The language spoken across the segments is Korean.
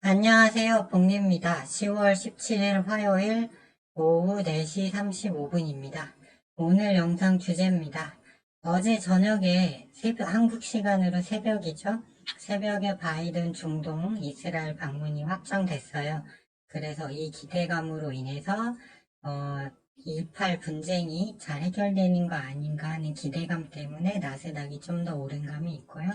안녕하세요. 복리입니다. 10월 17일 화요일 오후 4시 35분입니다. 오늘 영상 주제입니다. 어제 저녁에 한국 시간으로 새벽이죠. 새벽에 바이든 중동 이스라엘 방문이 확정됐어요. 그래서 이 기대감으로 인해서 2.8 분쟁이 잘 해결되는 거 아닌가 하는 기대감 때문에 나스닥이 좀 더 오른 감이 있고요.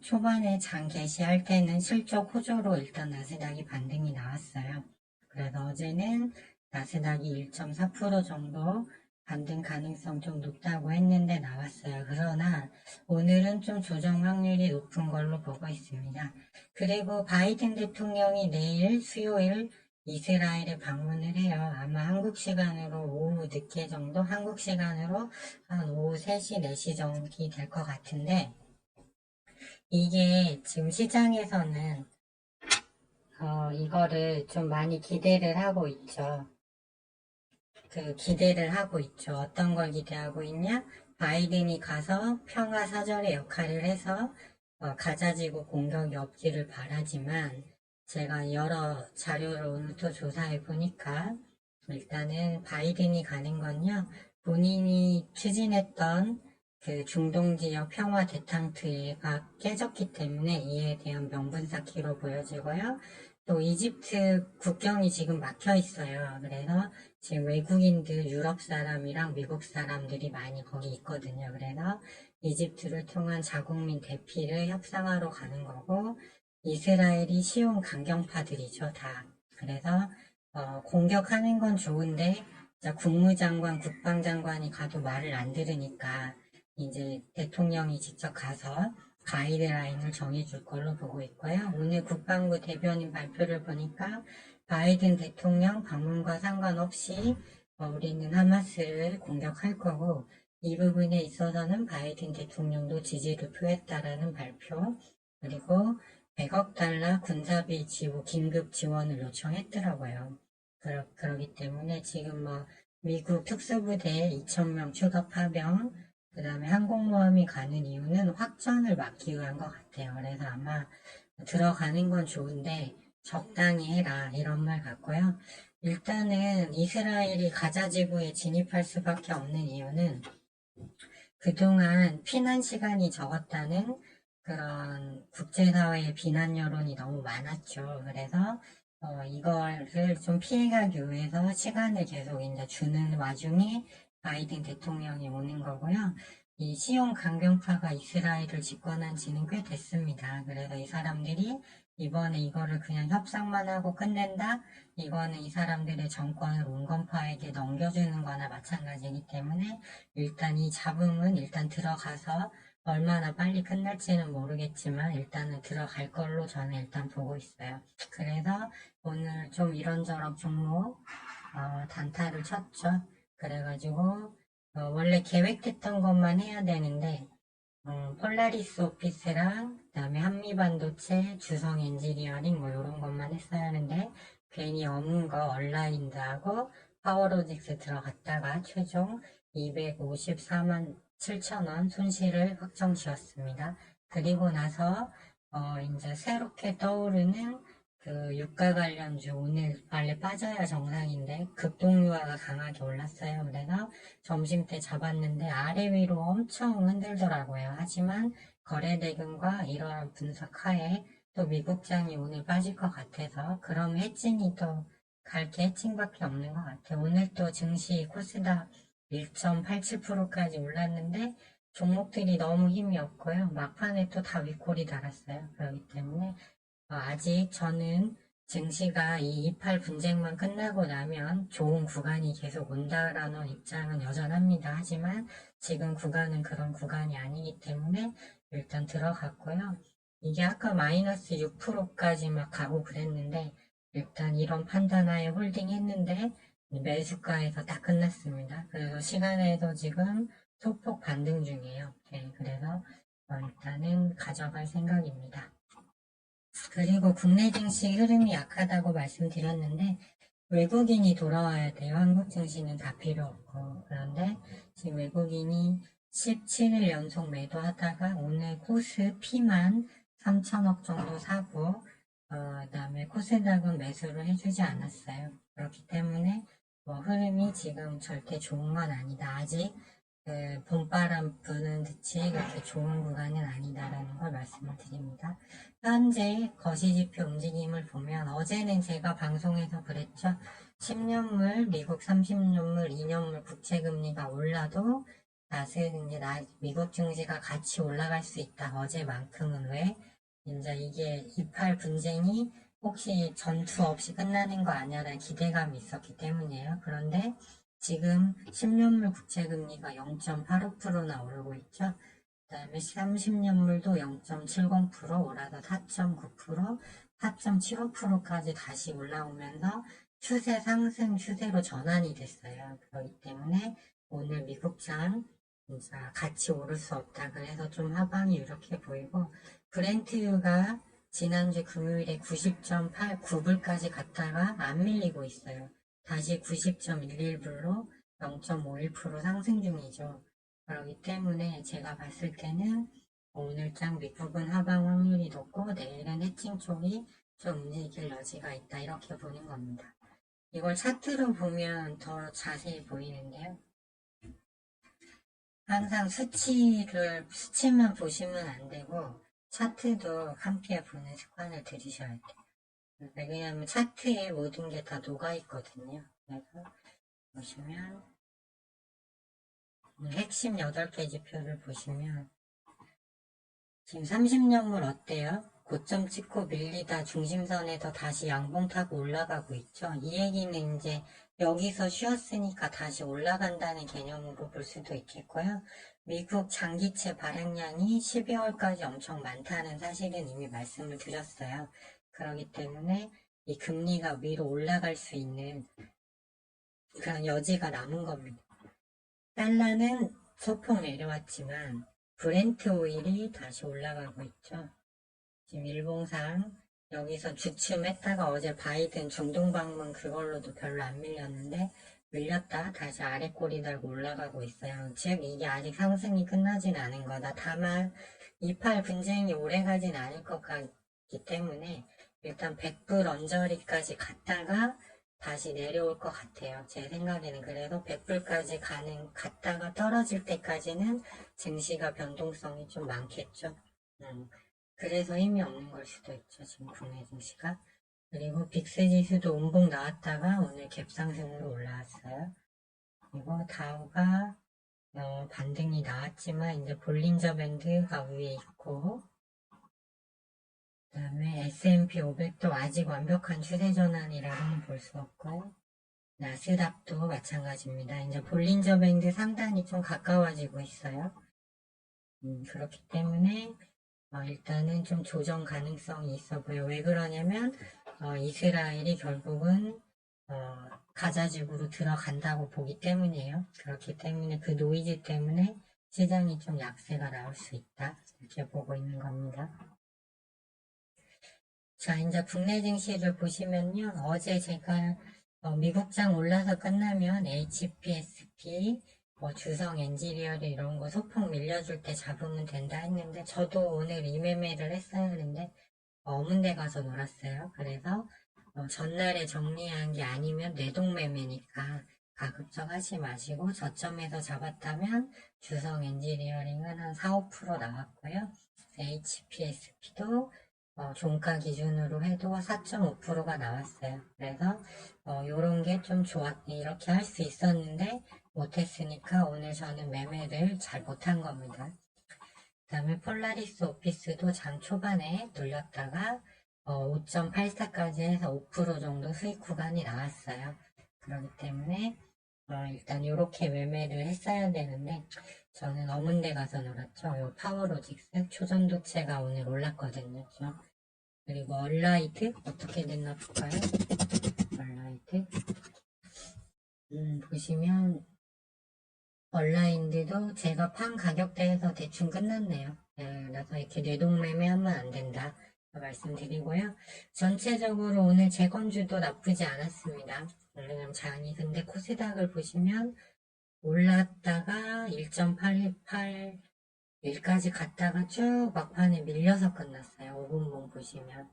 초반에 장 개시할 때는 실적 호조로 일단 나스닥이 반등이 나왔어요. 그래서 어제는 나스닥이 1.4% 정도 반등 가능성 좀 높다고 했는데 나왔어요. 그러나 오늘은 좀 조정 확률이 높은 걸로 보고 있습니다. 그리고 바이든 대통령이 내일 수요일 이스라엘에 방문을 해요. 아마 한국 시간으로 오후 늦게 정도, 한국 시간으로 한 오후 3시, 4시 정도 될 것 같은데, 이게 지금 시장에서는 이거를 좀 많이 기대를 하고 있죠. 기대를 하고 있죠. 어떤 걸 기대하고 있냐? 바이든이 가서 평화 사절의 역할을 해서 가자지구 공격이 없기를 바라지만, 제가 여러 자료를 오늘 또 조사해 보니까 일단은 바이든이 가는 건요, 본인이 추진했던 그 중동 지역 평화 대탕트가 깨졌기 때문에 이에 대한 명분 쌓기로 보여지고요. 또 이집트 국경이 지금 막혀 있어요. 그래서 지금 외국인들, 유럽 사람이랑 미국 사람들이 많이 거기 있거든요. 그래서 이집트를 통한 자국민 대피를 협상하러 가는 거고, 이스라엘이 쉬운 강경파들이죠, 다. 그래서 공격하는 건 좋은데, 국무장관, 국방장관이 가도 말을 안 들으니까 이제 대통령이 직접 가서 가이드라인을 정해줄 걸로 보고 있고요. 오늘 국방부 대변인 발표를 보니까 바이든 대통령 방문과 상관없이 우리는 하마스를 공격할 거고, 이 부분에 있어서는 바이든 대통령도 지지를 표했다라는 발표, 그리고 100억 달러 군사비 긴급 지원을 요청했더라고요. 그러기 때문에 지금 미국 특수부대 2,000명 추가 파병, 그 다음에 항공모함이 가는 이유는 확전을 막기 위한 것 같아요. 그래서 아마 들어가는 건 좋은데 적당히 해라, 이런 말 같고요. 일단은 이스라엘이 가자 지구에 진입할 수밖에 없는 이유는 그동안 피난 시간이 적었다는 그런 국제사회의 비난 여론이 너무 많았죠. 그래서 이거를 좀 피해가기 위해서 시간을 계속 이제 주는 와중에 바이든 대통령이 오는 거고요. 이 시온 강경파가 이스라엘을 집권한 지는 꽤 됐습니다. 그래서 이 사람들이 이번에 이거를 그냥 협상만 하고 끝낸다? 이거는 이 사람들의 정권을 온건파에게 넘겨주는 거나 마찬가지이기 때문에 일단 이 잡음은 일단 들어가서 얼마나 빨리 끝날지는 모르겠지만 일단은 들어갈 걸로 저는 일단 보고 있어요. 그래서 오늘 좀 이런저런 종목 단타를 쳤죠. 그래가지고 원래 계획됐던 것만 해야 되는데 폴라리스 오피스랑 그다음에 한미반도체, 주성 엔지니어링 이런 것만 했어야 하는데 괜히 없는 거 얼라인드하고 파워로직스 들어갔다가 최종 254만 7천 원 손실을 확정 지었습니다. 그리고 나서 이제 새롭게 떠오르는 그 유가 관련주 오늘 원래 빠져야 정상인데 급동유화가 강하게 올랐어요. 그래서 점심때 잡았는데 아래 위로 엄청 흔들더라고요. 하지만 거래대금과 이러한 분석하에 또 미국장이 오늘 빠질 것 같아서 그럼 해칭이 또 갈 게 해칭밖에 없는 것 같아요. 오늘 또 증시 코스닥 1.87%까지 올랐는데 종목들이 너무 힘이 없고요. 막판에 또 다 윗골이 달았어요. 그렇기 때문에 아직 저는 증시가 이 28 분쟁만 끝나고 나면 좋은 구간이 계속 온다라는 입장은 여전합니다. 하지만 지금 구간은 그런 구간이 아니기 때문에 일단 들어갔고요. 이게 아까 마이너스 6%까지 막 가고 그랬는데 일단 이런 판단하에 홀딩 했는데 매수가에서 딱 끝났습니다. 그래서 시간에도 지금 소폭 반등 중이에요. 네, 그래서 일단은 가져갈 생각입니다. 그리고 국내 증시 흐름이 약하다고 말씀드렸는데 외국인이 돌아와야 돼요. 한국 증시는 다 필요 없고. 그런데 지금 외국인이 17일 연속 매도하다가 오늘 코스 P만 3천억 정도 사고 그다음에 코스닥은 매수를 해주지 않았어요. 그렇기 때문에 뭐 흐름이 지금 절대 좋은 건 아니다. 아직 그 봄바람 부는 듯이 그렇게 좋은 구간은 아니다라는 걸 말씀을 드립니다. 현재 거시지표 움직임을 보면 어제는 제가 방송에서 그랬죠. 10년물, 미국 30년물, 2년물 국채금리가 올라도 다시 이제 미국 증시가 같이 올라갈 수 있다. 어제만큼은 왜? 이제 이게 28 분쟁이 혹시 전투 없이 끝나는 거 아니야라는 기대감이 있었기 때문이에요. 그런데 지금 10년물 국채금리가 0.85%나 오르고 있죠. 그 다음에 30년물도 0.70% 올라서 4.9%, 4.75%까지 다시 올라오면서 추세 상승 추세로 전환이 됐어요. 그렇기 때문에 오늘 미국장 진짜 같이 오를 수 없다. 그래서 좀 하방이 이렇게 보이고 브렌트유가 지난주 금요일에 90.89불까지 갔다가 안 밀리고 있어요. 다시 90.11불로 0.51% 상승 중이죠. 그렇기 때문에 제가 봤을 때는 오늘장 미국은 하방 확률이 높고 내일은 해칭 쪽이 좀 움직일 여지가 있다. 이렇게 보는 겁니다. 이걸 차트로 보면 더 자세히 보이는데요. 항상 수치만 보시면 안 되고 차트도 함께 보는 습관을 들이셔야 돼요. 왜냐하면 차트에 모든 게 다 녹아 있거든요. 그래서 보시면 핵심 8개 지표를 보시면 지금 30년물 어때요? 고점 찍고 밀리다 중심선에서 다시 양봉 타고 올라가고 있죠. 이 얘기는 이제 여기서 쉬었으니까 다시 올라간다는 개념으로 볼 수도 있겠고요. 미국 장기채 발행량이 12월까지 엄청 많다는 사실은 이미 말씀을 드렸어요. 그렇기 때문에 이 금리가 위로 올라갈 수 있는 그런 여지가 남은 겁니다. 달러는 소폭 내려왔지만 브렌트 오일이 다시 올라가고 있죠. 지금 일봉상 여기서 주춤했다가 어제 바이든 중동 방문 그걸로도 별로 안 밀렸는데 밀렸다 다시 아래 꼬리 달고 올라가고 있어요. 즉 이게 아직 상승이 끝나진 않은 거다. 다만 28 분쟁이 오래 가진 않을 것 같기 때문에 일단 100불 언저리까지 갔다가 다시 내려올 것 같아요. 제 생각에는 그래도 100불까지 갔다가 떨어질 때까지는 증시가 변동성이 좀 많겠죠. 그래서 힘이 없는 걸 수도 있죠. 지금 국내 증시가. 그리고 빅스 지수도 운봉 나왔다가 오늘 갭상승으로 올라왔어요. 그리고 다우가 반등이 나왔지만 이제 볼린저 밴드가 위에 있고 그 다음에 S&P 500도 아직 완벽한 추세 전환이라고는 볼 수 없고 나스닥도 마찬가지입니다. 이제 볼린저 밴드 상단이 좀 가까워지고 있어요. 그렇기 때문에 일단은 좀 조정 가능성이 있어 보여요. 왜 그러냐면 이스라엘이 결국은 가자지구로 들어간다고 보기 때문이에요. 그렇기 때문에 그 노이즈 때문에 시장이 좀 약세가 나올 수 있다. 이렇게 보고 있는 겁니다. 자, 이제 국내 증시를 보시면요. 어제 제가 미국장 올라서 끝나면 HPSP, 주성 엔지니어링 이런 거 소폭 밀려줄 때 잡으면 된다 했는데 저도 오늘 이매매를 했어야 하는데 어문 데 가서 놀았어요. 그래서 전날에 정리한 게 아니면 뇌동매매니까 가급적 하지 마시고 저점에서 잡았다면 주성 엔지니어링은 한 4, 5% 나왔고요. HPSP도 종가 기준으로 해도 4.5%가 나왔어요. 그래서 요런 게 좀 이렇게 할 수 있었는데 못했으니까 오늘 저는 매매를 잘 못한 겁니다. 그 다음에 폴라리스 오피스도 장 초반에 눌렸다가 5.84까지 해서 5% 정도 수익 구간이 나왔어요. 그렇기 때문에 일단 이렇게 매매를 했어야 되는데 저는 어문대 가서 놀았죠. 요 파워로직스 초전도체가 오늘 올랐거든요. 그리고 얼라이트 어떻게 됐나 볼까요? 얼라이트 보시면 얼라인드도 제가 판 가격대에서 대충 끝났네요. 그래서 이렇게 뇌동매매하면 안 된다 말씀드리고요. 전체적으로 오늘 재건주도 나쁘지 않았습니다. 왜냐면 장이 근데 코스닥을 보시면 올랐다가 1.818 1까지 갔다가 쭉 막판에 밀려서 끝났어요. 5분봉 보시면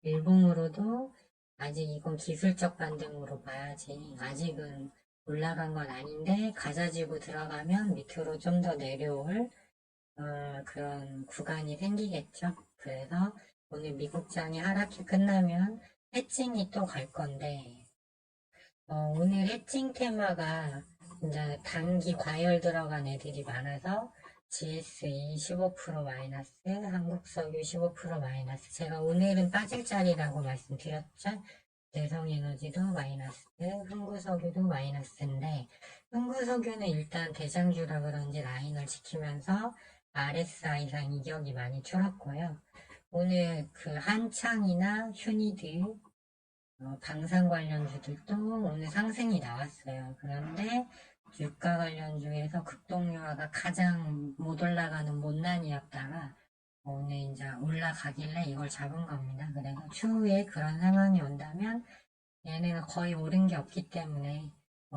일봉으로도 아직 이건 기술적 반등으로 봐야지. 아직은 올라간 건 아닌데 가자지구 들어가면 밑으로 좀 더 내려올 그런 구간이 생기겠죠. 그래서 오늘 미국장이 하락이 끝나면 해칭이 또 갈 건데 오늘 해칭 테마가 이제 단기 과열 들어간 애들이 많아서 GSE 15% 마이너스, 한국석유 15% 마이너스. 제가 오늘은 빠질 자리라고 말씀드렸죠. 대성에너지도 마이너스, 흥구석유도 마이너스인데 흥구석유는 일단 대장주라 그런지 라인을 지키면서 RSI상 이격이 많이 줄었고요. 오늘 그 한창이나 휴니드 방산 관련주들도 오늘 상승이 나왔어요. 그런데 유가 관련주에서 급동유화가 가장 못 올라가는 못난이었다가 오늘 이제 올라가길래 이걸 잡은 겁니다. 그래서 추후에 그런 상황이 온다면 얘네는 거의 오른 게 없기 때문에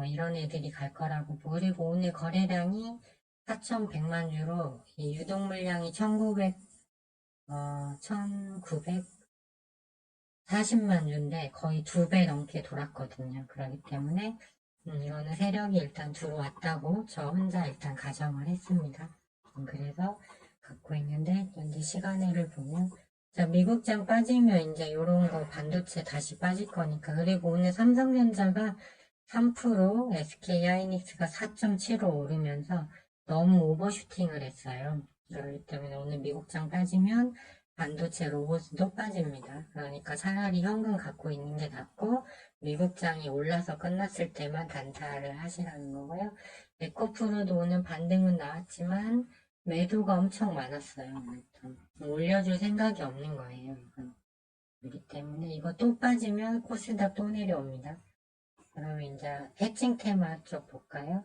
이런 애들이 갈 거라고 보고, 그리고 오늘 거래량이 4,100만 주로 이 유동 물량이 1940만 주인데 거의 2배 넘게 돌았거든요. 그렇기 때문에 이거는 세력이 일단 들어왔다고 저 혼자 일단 가정을 했습니다. 그래서 갖고 있는데 이제 시간을 보면 자, 미국장 빠지면 이제 요런 거 반도체 다시 빠질 거니까. 그리고 오늘 삼성전자가 3%, SK하이닉스가 4.75 오르면서 너무 오버슈팅을 했어요. 그렇기 때문에 오늘 미국장 빠지면 반도체 로봇도 빠집니다. 그러니까 차라리 현금 갖고 있는 게 낫고 미국장이 올라서 끝났을 때만 단타를 하시라는 거고요. 에코프로도 오늘 반등은 나왔지만 매도가 엄청 많았어요. 올려줄 생각이 없는 거예요. 그렇기 때문에 이거 또 빠지면 코스닥 또 내려옵니다. 그러면 이제 해칭 테마 쪽 볼까요?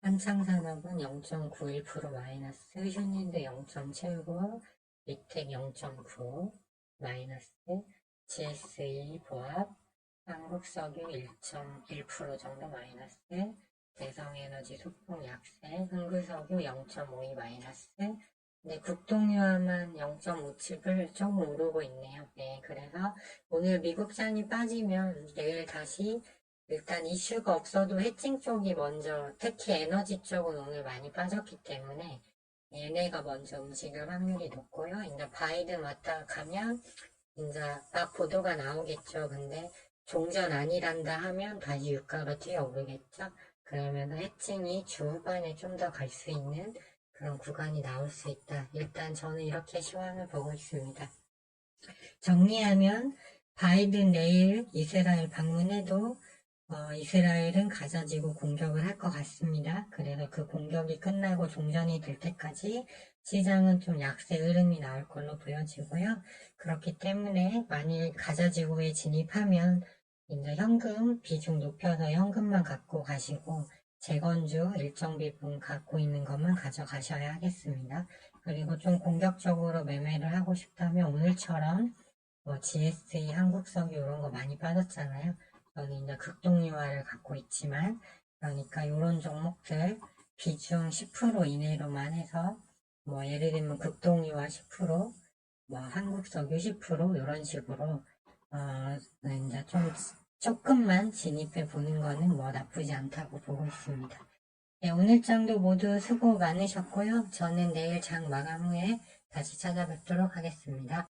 한창산업은 0.91% 마이너스, 휴니드 0.79, 리텍 0.9 마이너스, GSE 보합, 한국석유 1.1% 정도 마이너스, 대성에너지 소폭 약세, 흥구석유 0.52 마이너스, 네, 국동유화만 0.57을 조금 오르고 있네요. 네, 그래서 오늘 미국장이 빠지면 내일 다시 일단 이슈가 없어도 해칭 쪽이 먼저, 특히 에너지 쪽은 오늘 많이 빠졌기 때문에 얘네가 먼저 움직일 확률이 높고요. 이제 바이든 왔다 가면 이제 막 보도가 나오겠죠. 근데 종전 아니란다 하면 다시 유가가 뛰어오르겠죠. 그러면 해칭이 주 후반에 좀 더 갈 수 있는 그런 구간이 나올 수 있다. 일단 저는 이렇게 시황을 보고 있습니다. 정리하면 바이든 내일 이스라엘 방문해도 이스라엘은 가자지구 공격을 할 것 같습니다. 그래서 그 공격이 끝나고 종전이 될 때까지 시장은 좀 약세 흐름이 나올 걸로 보여지고요. 그렇기 때문에 만일 가자지구에 진입하면 이제 현금 비중 높여서 현금만 갖고 가시고 재건주 일정 비중 갖고 있는 것만 가져가셔야 하겠습니다. 그리고 좀 공격적으로 매매를 하고 싶다면 오늘처럼 GSE, 한국석유 이런 거 많이 빠졌잖아요. 저는 이제 극동유화를 갖고 있지만 그러니까 이런 종목들 비중 10% 이내로만 해서 예를 들면 극동유화 10%, 한국석유 10% 이런 식으로 이제 조금만 진입해 보는 거는 나쁘지 않다고 보고 있습니다. 네, 오늘장도 모두 수고 많으셨고요. 저는 내일 장 마감 후에 다시 찾아뵙도록 하겠습니다.